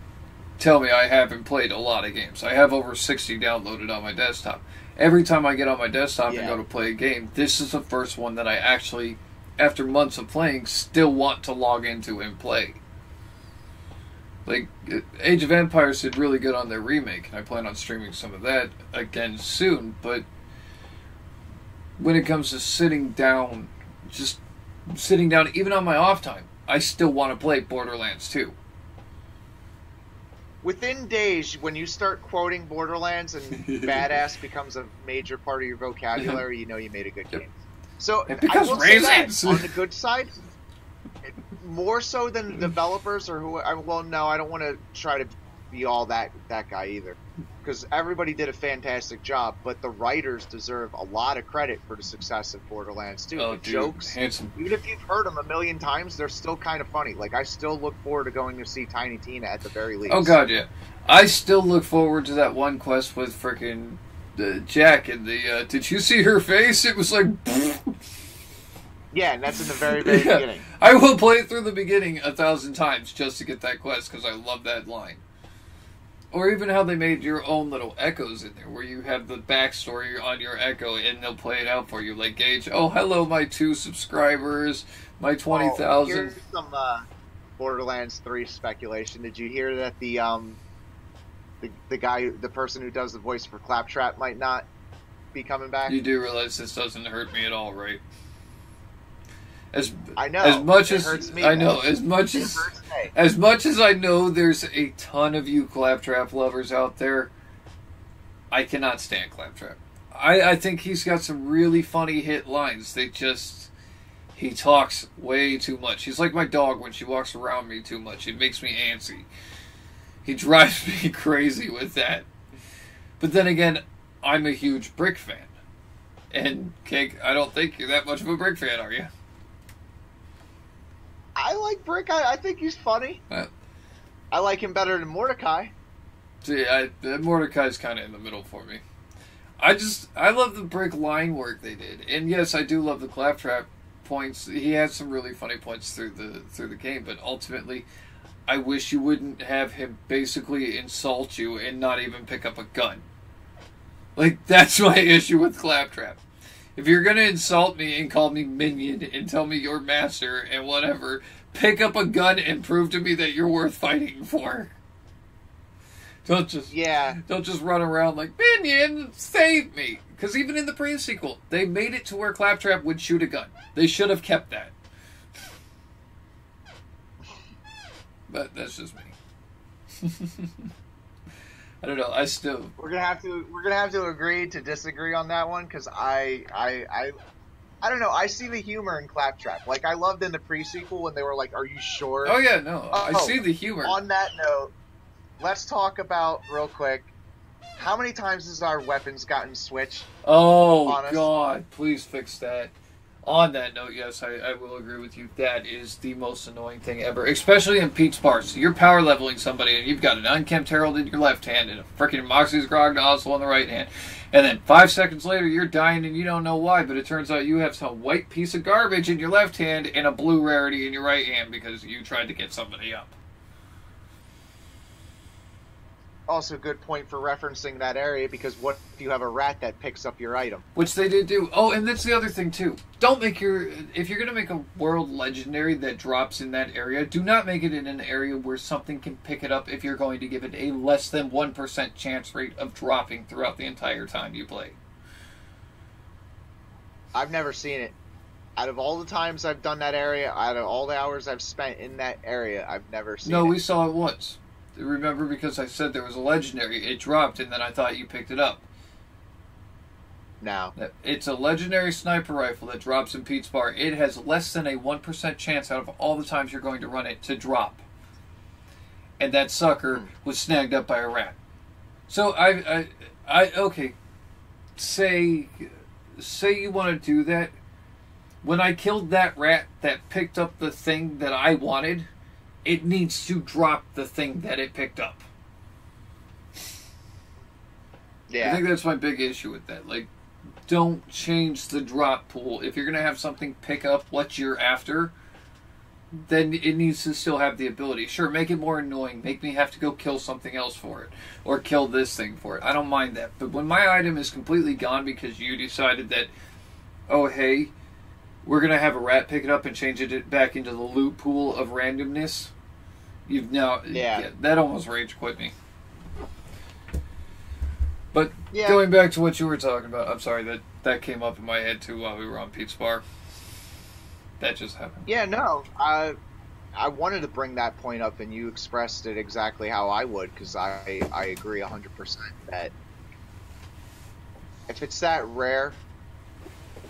tell me I haven't played a lot of games. I have over 60 downloaded on my desktop. Every time I get on my desktop and go to play a game, this is the first one that I actually, after months of playing, still want to log into and play. Like, Age of Empires did really good on their remake, and I plan on streaming some of that again soon, but when it comes to sitting down, even on my off time, I still want to play Borderlands 2. Within days, when you start quoting Borderlands and badass becomes a major part of your vocabulary, you know you made a good game. So, because I will say that, on the good side, more so than the developers or who. Well, no, I don't want to try to be all that guy either, because everybody did a fantastic job. But the writers deserve a lot of credit for the success of Borderlands 2. The jokes, handsome. Even if you've heard them a million times, they're still kind of funny. Like, I still look forward to going to see Tiny Tina at the very least. Oh god, yeah. I still look forward to that one quest with frickin' Jack and the. Did you see her face? It was like. Yeah, and that's in the very, very beginning. I will play it through the beginning 1,000 times just to get that quest, because I love that line. Or even how they made your own little echoes in there, where you have the backstory on your echo, and they'll play it out for you. Like, Gage, oh, hello, my 2 subscribers, my 20,000. Here's some Borderlands 3 speculation. Did you hear that the guy, the person who does the voice for Claptrap might not be coming back? You do realize this doesn't hurt me at all, right? I know. As much as hurts me, I know, as much as I know, there's a ton of you Claptrap lovers out there. I cannot stand Claptrap. I think he's got some really funny hit lines. He talks way too much. He's like my dog when she walks around me too much. It makes me antsy. He drives me crazy with that. But then again, I'm a huge Brick fan. And Cake, I don't think you're that much of a Brick fan, are you? I like Brick. I think he's funny. I like him better than Mordecai. See, Mordecai's kind of in the middle for me. I love the Brick line work they did, and yes, I do love the Claptrap points. He had some really funny points through the game, but ultimately, I wish you wouldn't have him basically insult you and not even pick up a gun. Like, that's my issue with Claptrap. If you're going to insult me and call me minion and tell me you're master and whatever, pick up a gun and prove to me that you're worth fighting for. Don't just run around like, minion, save me. Because even in the pre-sequel, they made it to where Claptrap would shoot a gun. They should have kept that. But that's just me. I don't know. We're gonna have to agree to disagree on that one, because I don't know. I see the humor in Claptrap. Like, I loved in the pre-sequel when they were like, "Are you sure?" Oh yeah, no. I see the humor. On that note, let's talk about real quick. How many times has our weapons gotten switched? Oh God! Please fix that. On that note, yes, I will agree with you. That is the most annoying thing ever, especially in Pete's parts. You're power leveling somebody, and you've got an Unkempt Herald in your left hand and a freaking Moxie's Grog Nozzle in the right hand, and then 5 seconds later, you're dying and you don't know why, but it turns out you have some white piece of garbage in your left hand and a blue rarity in your right hand because you tried to get somebody up. also a good point for referencing that area, because what if you have a rat that picks up your item? Which they did do. Oh, and that's the other thing too. Don't make if you're gonna make a world legendary that drops in that area, do not make it in an area where something can pick it up if you're going to give it a less than 1% chance rate of dropping throughout the entire time you play. I've never seen it. Out of all the times I've done that area, out of all the hours I've spent in that area, I've never seen it. No, we saw it once. Remember, because I said there was a legendary, it dropped, and then I thought you picked it up. No. It's a legendary sniper rifle that drops in Pete's Bar. It has less than a 1% chance out of all the times you're going to run it to drop. And that sucker was snagged up by a rat. So okay. Say you want to do that. When I killed that rat that picked up the thing that I wanted, it needs to drop the thing that it picked up. Yeah. I think that's my big issue with that. Like, don't change the drop pool. If you're going to have something pick up what you're after, then it needs to still have the ability. Sure, make it more annoying. Make me have to go kill something else for it. Or kill this thing for it. I don't mind that. But when my item is completely gone because you decided that, oh, hey, we're going to have a rat pick it up and change it back into the loot pool of randomness, you've now... Yeah, that almost rage quit me. But going back to what you were talking about, I'm sorry, that came up in my head too while we were on Pete's Bar. That just happened. Yeah, no, I wanted to bring that point up, and you expressed it exactly how I would, because I agree 100% that if it's that rare,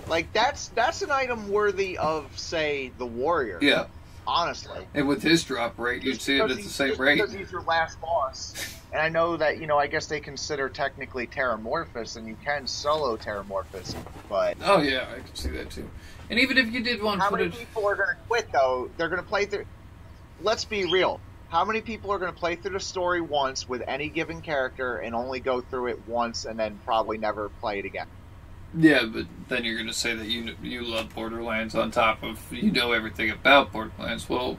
like that's an item worthy of, say, the warrior. Yeah. Honestly. And with his drop rate, you'd see it at the same rate. Because he's your last boss. And I know that, I guess they consider technically Terramorphous, and you can solo Terramorphous, but... Oh, yeah, I can see that, too. And even if you did want How many people are going to quit, though? They're going to play through... Let's be real. How many people are going to play through the story once with any given character and only go through it once and then probably never play it again? Yeah, but then you're going to say that you love Borderlands on top of you know everything about Borderlands. Well,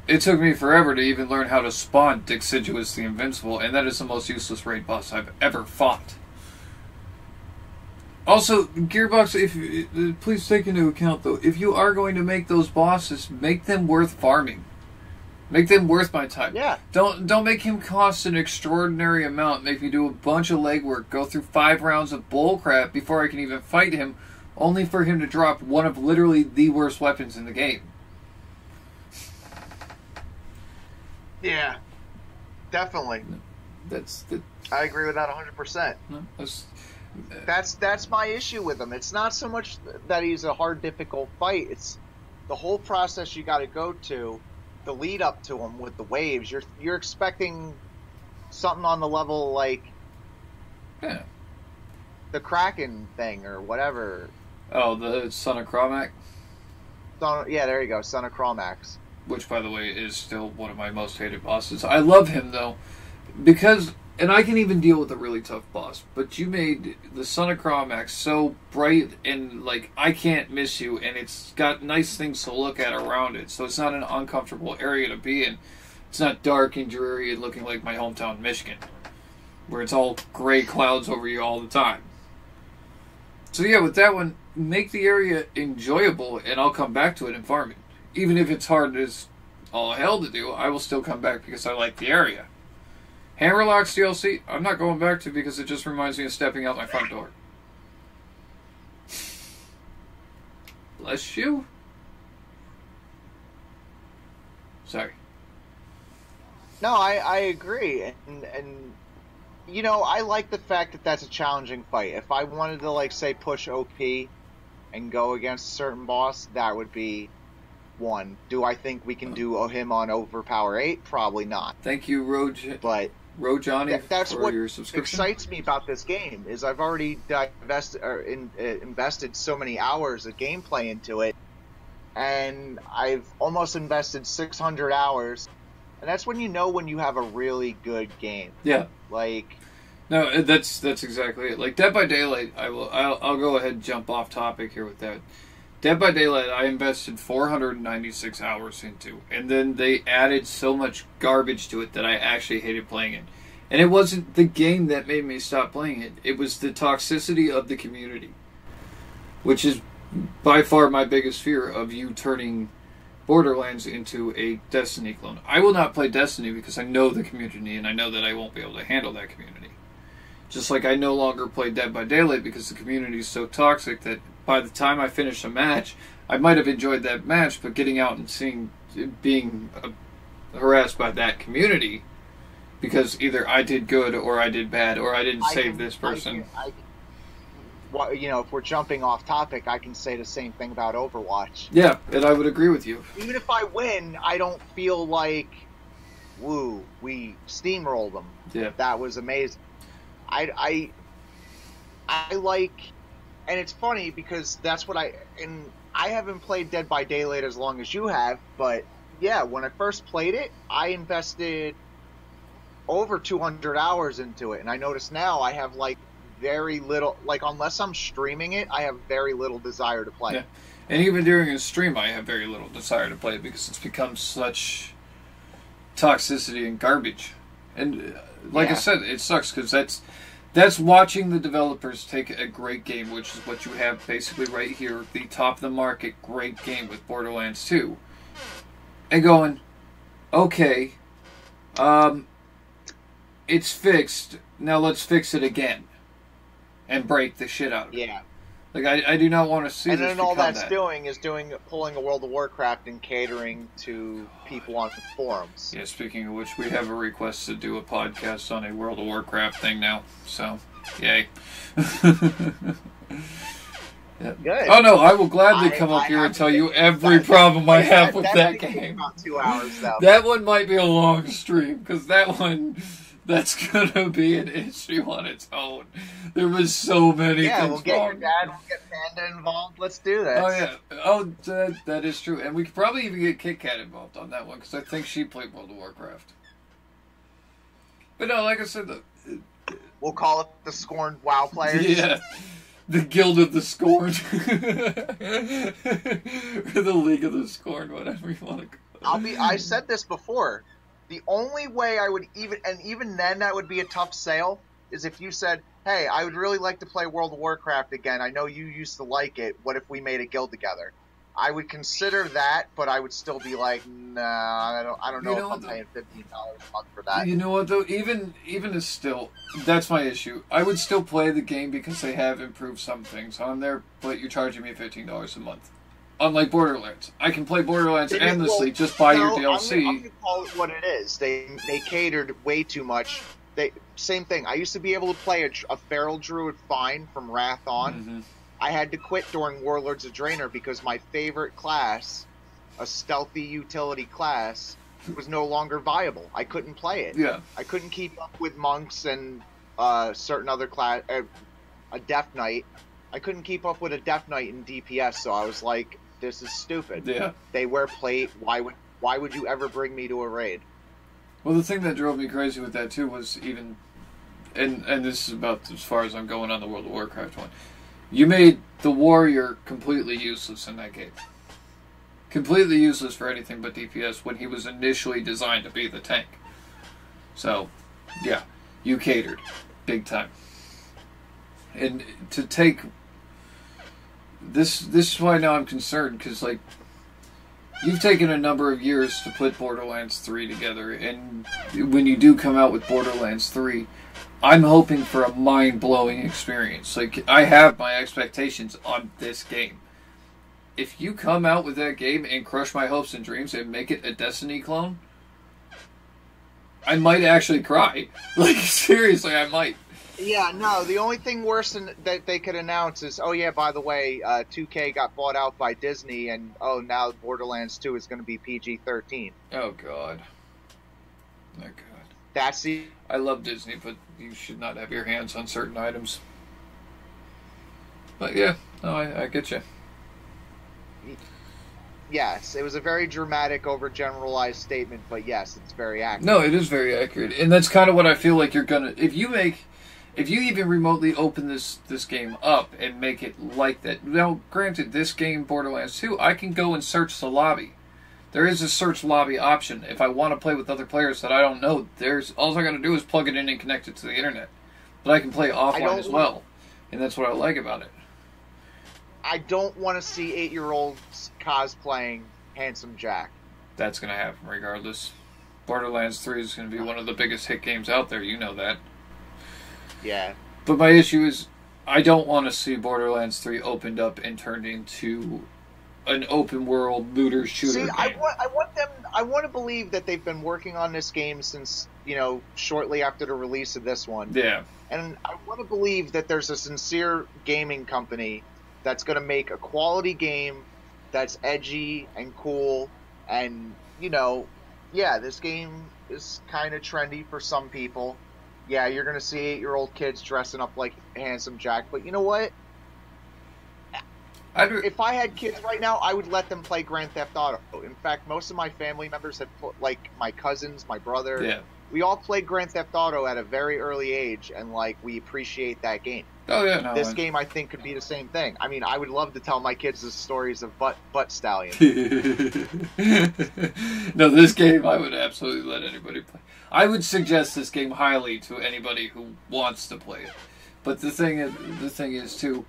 it took me forever to even learn how to spawn Deciduous the Invincible, and that is the most useless raid boss I've ever fought. Also, Gearbox, please take into account, though, if you are going to make those bosses, make them worth farming. Make them worth my time. Yeah. Don't make him cost an extraordinary amount. Make me do a bunch of legwork, go through 5 rounds of bullcrap before I can even fight him, only for him to drop one of literally the worst weapons in the game. Yeah. Definitely. I agree with that 100%. That's my issue with him. It's not so much that he's a hard, difficult fight. It's the whole process you got to go to. The lead up to him with the waves, you're expecting something on the level like the Kraken thing or whatever. Oh, the Son of Cromac? Yeah, there you go, Son of Cromax. Which, by the way, is still one of my most hated bosses. I love him, though, because... And I can even deal with a really tough boss, but you made the Son of Cromax so bright and, like, I can't miss you, and it's got nice things to look at around it, so it's not an uncomfortable area to be in. It's not dark and dreary and looking like my hometown, Michigan, where it's all gray clouds over you all the time. So yeah, with that one, make the area enjoyable, and I'll come back to it and farm it. Even if it's hard as all hell to do, I will still come back because I like the area. Hammerlock's DLC, I'm not going back to because it just reminds me of stepping out my front door. Bless you. Sorry. No, I agree. And I like the fact that that's a challenging fight. If I wanted to, like, say, push OP and go against a certain boss, that would be one. Do I think we can do him on Overpower 8? Probably not. Thank you, But... Johnny, that's for what your subscription. Excites me about this game is I've already invested so many hours of gameplay into it, and I've almost invested 600 hours, and that's when you have a really good game. Yeah, like no, that's exactly it. Like Dead by Daylight, I'll go ahead and jump off topic here with that. Dead by Daylight, I invested 496 hours into, and then they added so much garbage to it that I actually hated playing it. And it wasn't the game that made me stop playing it. It was the toxicity of the community, which is by far my biggest fear of you turning Borderlands into a Destiny clone. I will not play Destiny because I know the community, and I know that I won't be able to handle that community. Just like I no longer play Dead by Daylight because the community is so toxic that by the time I finish a match, I might have enjoyed that match, but getting out and being harassed by that community because either I did good or I did bad or I didn't save this person. Well, if we're jumping off topic, I can say the same thing about Overwatch. Yeah, and I would agree with you. Even if I win, I don't feel like, woo, we steamrolled them. Yeah. That was amazing. I like, and it's funny because that's what I haven't played Dead by Daylight as long as you have, but yeah, when I first played it, I invested over 200 hours into it, and I notice now I have like very little, like unless I'm streaming it, I have very little desire to play. Yeah. And even during a stream, I have very little desire to play it because it's become such toxicity and garbage. And like I said, it sucks because that's watching the developers take a great game, which is what you have basically right here, the top of the market great game with Borderlands 2, and going, okay, it's fixed, now let's fix it again, and break the shit out of it. Yeah. Like, I do not want to see and this. And then all that's doing is pulling a World of Warcraft and catering to people on forums. Yeah, speaking of which, we have a request to do a podcast on a World of Warcraft thing now. So, yay. Yeah. Good. Oh no, I will gladly come up here and tell you every problem I have with that game. About 2 hours, though. That one might be a long stream, because that one... That's gonna be an issue on its own. There was so many things we'll get wrong. your dad, we'll get Panda involved. Let's do this. Oh yeah. Oh, that is true. And we could probably even get Kit Kat involved on that one because I think she played World of Warcraft. But no, like I said, we'll call it the Scorned WoW players. Yeah, the Guild of the Scorned, or the League of the Scorned, whatever you want to call it. I said this before. The only way I would even then that would be a tough sale, is if you said, hey, I would really like to play World of Warcraft again. I know you used to like it. What if we made a guild together? I would consider that, but I would still be like, nah, I don't know if I'm paying $15 a month for that. You know what, though? Even as still, that's my issue. I would still play the game because they have improved some things on there, but you're charging me $15 a month. Unlike Borderlands. I can play Borderlands endlessly, just buy your DLC. I'm going to call it what it is. They catered way too much. Same thing. I used to be able to play a Feral Druid fine from Wrath on. Mm-hmm. I had to quit during Warlords of Draenor because my favorite class, a stealthy utility class, was no longer viable. I couldn't play it. Yeah. I couldn't keep up with monks and certain other class, a Death Knight. I couldn't keep up with a Death Knight in DPS, so I was like, this is stupid. Yeah. They wear plate. Why would you ever bring me to a raid? Well, the thing that drove me crazy with that, too, was even... And this is about as far as I'm going on the World of Warcraft one. You made the warrior completely useless in that game. Completely useless for anything but DPS when he was initially designed to be the tank. So, yeah. You catered. Big time. And to take... This is why now I'm concerned, because, like, you've taken a number of years to put Borderlands 3 together, and when you do come out with Borderlands 3, I'm hoping for a mind-blowing experience. Like, I have my expectations on this game. If you come out with that game and crush my hopes and dreams and make it a Destiny clone, I might actually cry. Like, seriously, I might. Yeah, no, the only thing worse than that they could announce is, oh yeah, by the way, 2K got bought out by Disney, and oh, now Borderlands 2 is going to be PG-13. Oh, God. Oh, God. That's the... I love Disney, but you should not have your hands on certain items. But yeah, no, I get you. Yes, it was a very dramatic, overgeneralized statement, but yes, it's very accurate. No, it is very accurate. And that's kind of what I feel like you're going to... if you even remotely open this game up and make it like that. Now, granted, this game, Borderlands 2, I can go and search the lobby. There is a search lobby option. If I want to play with other players that I don't know, all I got to do is plug it in and connect it to the internet. But I can play offline as well, and that's what I like about it. I don't want to see 8-year-olds cosplaying Handsome Jack. That's going to happen regardless. Borderlands 3 is going to be one of the biggest hit games out there. You know that. Yeah. But my issue is, I don't want to see Borderlands 3 opened up and turned into an open world looter shooter game. I want to believe that they've been working on this game since, shortly after the release of this one. Yeah. And I want to believe that there's a sincere gaming company that's going to make a quality game that's edgy and cool. And, this game is kind of trendy for some people. Yeah, you're going to see 8-year-old kids dressing up like Handsome Jack. But you know what? If I had kids right now, I would let them play Grand Theft Auto. In fact, most of my family members have put, like my cousins, my brother, yeah. We all played Grand Theft Auto at a very early age, and we appreciate that game. Oh yeah, no. This game, I think, could be the same thing. I mean, I would love to tell my kids the stories of butt stallions. No, this game I would absolutely let anybody play. I would suggest this game highly to anybody who wants to play it. But the thing is too.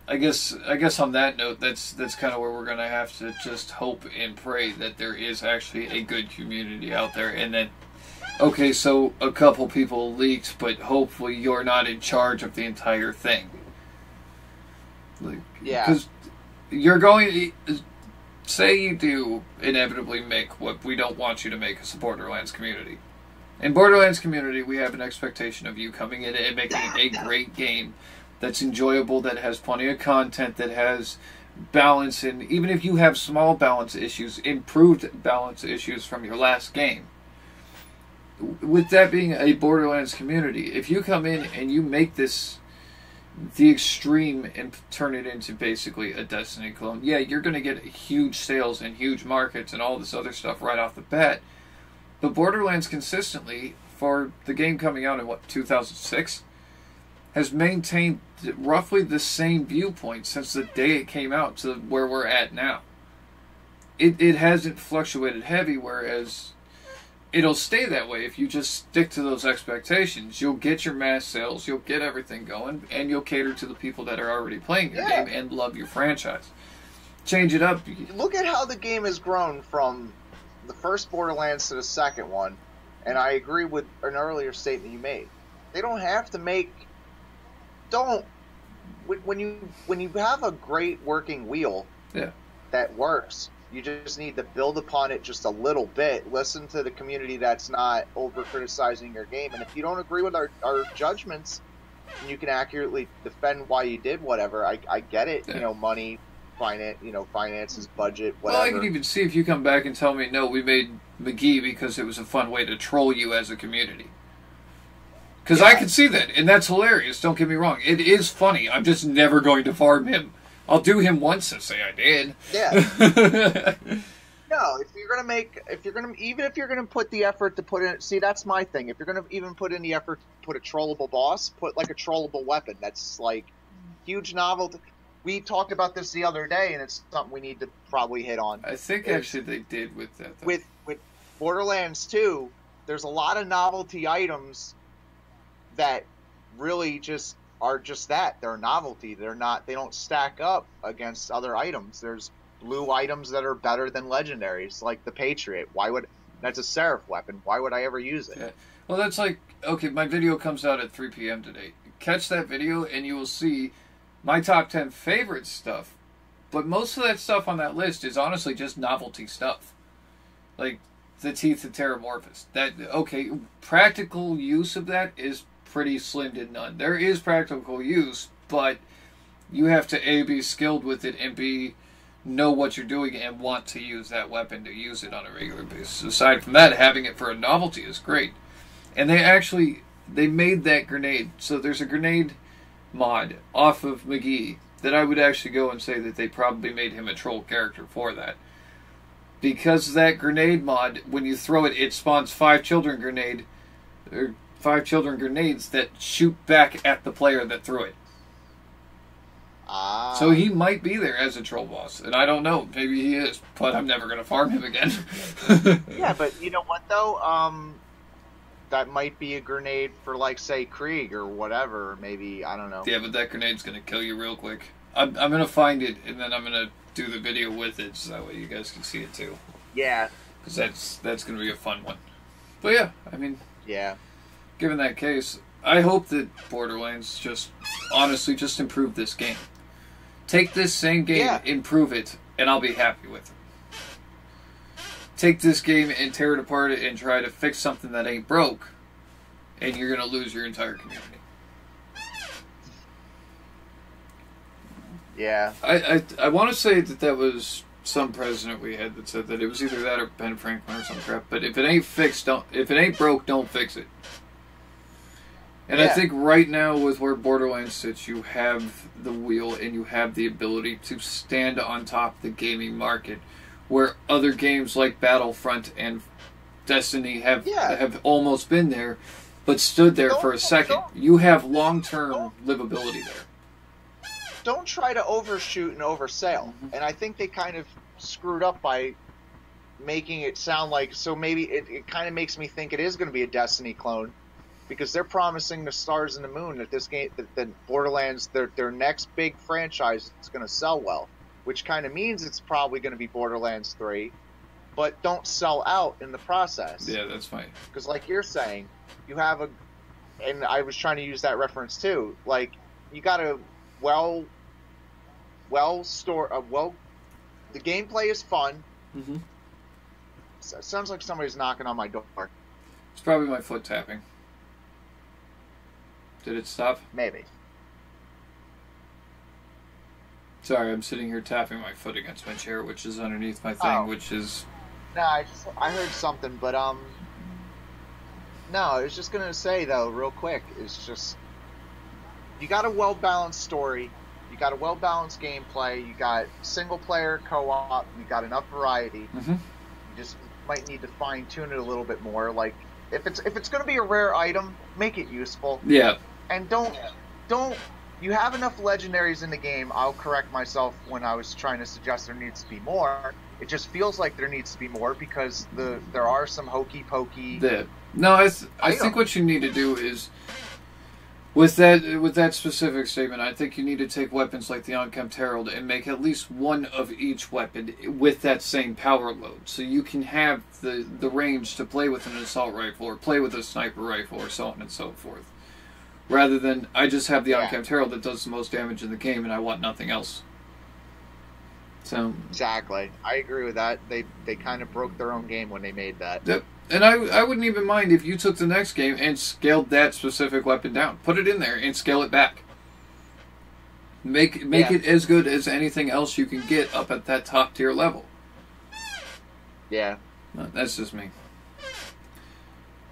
I guess on that note, that's kind of where we're gonna have to just hope and pray that there is actually a good community out there, and that. Okay, so a couple people leaked, but hopefully you're not in charge of the entire thing. Yeah. Because you're going to... Say you do inevitably make what we don't want you to make as a Borderlands community. In Borderlands community, we have an expectation of you coming in and making a great game that's enjoyable, that has plenty of content, that has balance, and even if you have small balance issues, improved balance issues from your last game. With that being a Borderlands community, if you come in and you make this the extreme and turn it into basically a Destiny clone, yeah, you're going to get huge sales and huge markets and all this other stuff right off the bat. But Borderlands consistently, for the game coming out in 2006, has maintained roughly the same viewpoint since the day it came out to where we're at now. It hasn't fluctuated heavy, whereas it'll stay that way if you just stick to those expectations. You'll get your mass sales, you'll get everything going, and you'll cater to the people that are already playing your game and love your franchise. Change it up. Look at how the game has grown from the first Borderlands to the second one, and I agree with an earlier statement you made. They don't have to make... When you have a great working wheel that works... You just need to build upon it just a little bit. Listen to the community that's not over-criticizing your game. And if you don't agree with our judgments, and you can accurately defend why you did whatever, I get it. Yeah. Money, finances, budget, whatever. Well, I can even see if you come back and tell me, no, we made McGee because it was a fun way to troll you as a community. Because I can see that, and that's hilarious. Don't get me wrong. It is funny. I'm just never going to farm him. I'll do him once and say I did. Yeah. No, even if you're gonna put the effort to put in, see, that's my thing. If you're gonna even put in the effort to put a trollable boss, put like a trollable weapon. That's like huge novelty. We talked about this the other day, and it's something we need to probably hit on. I think actually they did with that. Though. With Borderlands 2, there's a lot of novelty items that really just are just that. They're a novelty. They don't stack up against other items. There's blue items that are better than legendaries, like the Patriot. That's a Seraph weapon. Why would I ever use it? Yeah. Well, that's like, okay, my video comes out at 3 p.m. today. Catch that video and you will see my top 10 favorite stuff. But most of that stuff on that list is honestly just novelty stuff. Like the Teeth of Terramorphous. Practical use of that is pretty slim to none. There is practical use, but you have to A, be skilled with it, and B, know what you're doing and want to use that weapon to use it on a regular basis. Aside from that, having it for a novelty is great. And they made that grenade. So there's a grenade mod off of McGee that I would actually go and say that they probably made him a troll character for that. Because that grenade mod, when you throw it, it spawns 5 children grenade, or 5 children grenades that shoot back at the player that threw it. So he might be there as a troll boss, and I don't know. Maybe he is, but I'm never going to farm him again. Yeah, but you know what though? That might be a grenade for, like, say, Krieg or whatever. Maybe, I don't know. Yeah, but that grenade's going to kill you real quick. I'm going to find it, and then I'm going to do the video with it, so that way you guys can see it too. Yeah. Because that's going to be a fun one. But yeah, I mean, yeah. Given that case, I hope that Borderlands honestly just improve this game. Take this same game, improve it, and I'll be happy with it. Take this game and tear it apart and try to fix something that ain't broke, and you're going to lose your entire community. Yeah. I want to say that was some president we had that said that it was either that or Ben Franklin or some crap. But if it ain't fixed, if it ain't broke, don't fix it. And I think right now with where Borderlands sits, you have the wheel and you have the ability to stand on top of the gaming market, where other games like Battlefront and Destiny have almost been there, but stood there for a second. You have long-term livability there. Don't try to overshoot and oversell. And I think they kind of screwed up by making it sound like, so maybe it kind of makes me think it is going to be a Destiny clone, because they're promising the stars and the moon that this game, that Borderlands, their next big franchise is going to sell well, which kind of means it's probably going to be Borderlands 3, but don't sell out in the process. Yeah, that's fine. Because like you're saying, you have and I was trying to use that reference too, like, you got a the gameplay is fun. Mm-hmm. So it sounds like somebody's knocking on my door. It's probably my foot tapping. Did it stop? Maybe. Sorry, I'm sitting here tapping my foot against my chair, which is underneath my thing, which is... No, I heard something, but, no, I was just gonna say, though, real quick, it's just... You got a well-balanced story, you got a well-balanced gameplay, you got single-player co-op, you got enough variety. Mm-hmm. You just might need to fine-tune it a little bit more. Like, if it's gonna be a rare item, make it useful. Yeah. And don't... You have enough legendaries in the game. I'll correct myself when I was trying to suggest there needs to be more. It just feels like there needs to be more because there are some hokey-pokey... I think what you need to do is... With that specific statement, I think you need to take weapons like the Unkempt Herald and make at least one of each weapon with that same power load. So you can have the range to play with an assault rifle or play with a sniper rifle or so on and so forth. Rather than, I just have the Unkempt Herald that does the most damage in the game and I want nothing else. So exactly. I agree with that. They kind of broke their own game when they made that. Yep. And I wouldn't even mind if you took the next game and scaled that specific weapon down. Put it in there and scale it back. Make it as good as anything else you can get up at that top tier level. Yeah. No, that's just me.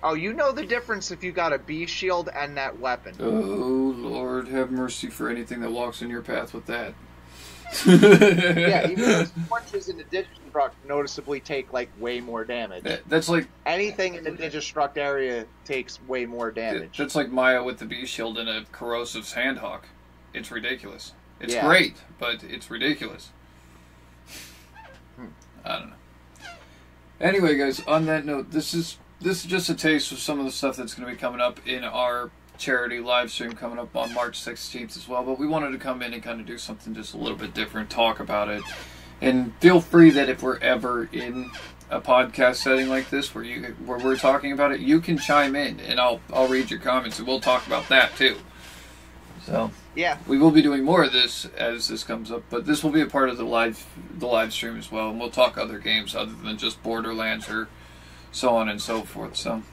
Oh, you know the difference if you got a bee shield and that weapon. Oh, Lord, have mercy for anything that walks in your path with that. Yeah, even those punches in the Digistruct noticeably take, like, way more damage. That's like... Anything in the Digistruct area takes way more damage. That's like Maya with the bee shield and a corrosive sandhawk. It's ridiculous. It's great, but it's ridiculous. I don't know. Anyway, guys, on that note, this is just a taste of some of the stuff that's going to be coming up in our charity live stream coming up on March 16th as well, but we wanted to come in and kind of do something just a little bit different, talk about it, and feel free that if we're ever in a podcast setting like this where we're talking about it, you can chime in and I'll read your comments and we'll talk about that too. So yeah, we will be doing more of this as this comes up, but this will be a part of the live stream as well, and we'll talk other games other than just Borderlands or so on and so forth. So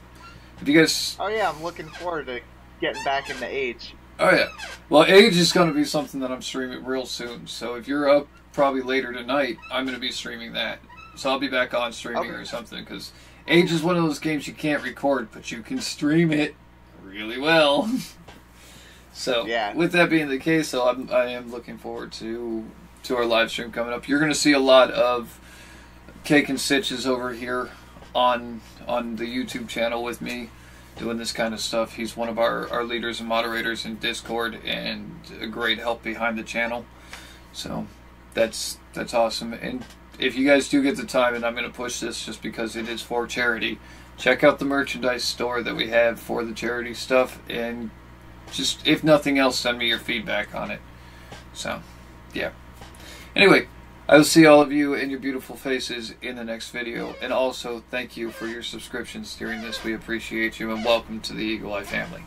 if you guys... Oh yeah, I'm looking forward to getting back into Age. Oh yeah. Well, Age is going to be something that I'm streaming real soon. So if you're up probably later tonight, I'm going to be streaming that. So I'll be back on streaming or something, because Age is one of those games you can't record, but you can stream it really well. So with that being the case, so I am looking forward to our live stream coming up. You're going to see a lot of Cake and Stitches over here on the YouTube channel with me. doing this kind of stuff. He's one of our leaders and moderators in Discord, and a great help behind the channel. So that's awesome. And if you guys do get the time, and I'm going to push this just because it is for charity, check out the merchandise store that we have for the charity stuff, and just, if nothing else, send me your feedback on it. So, yeah. Anyway, I will see all of you and your beautiful faces in the next video. And also, thank you for your subscriptions during this. We appreciate you, and welcome to the Eagle Eye family.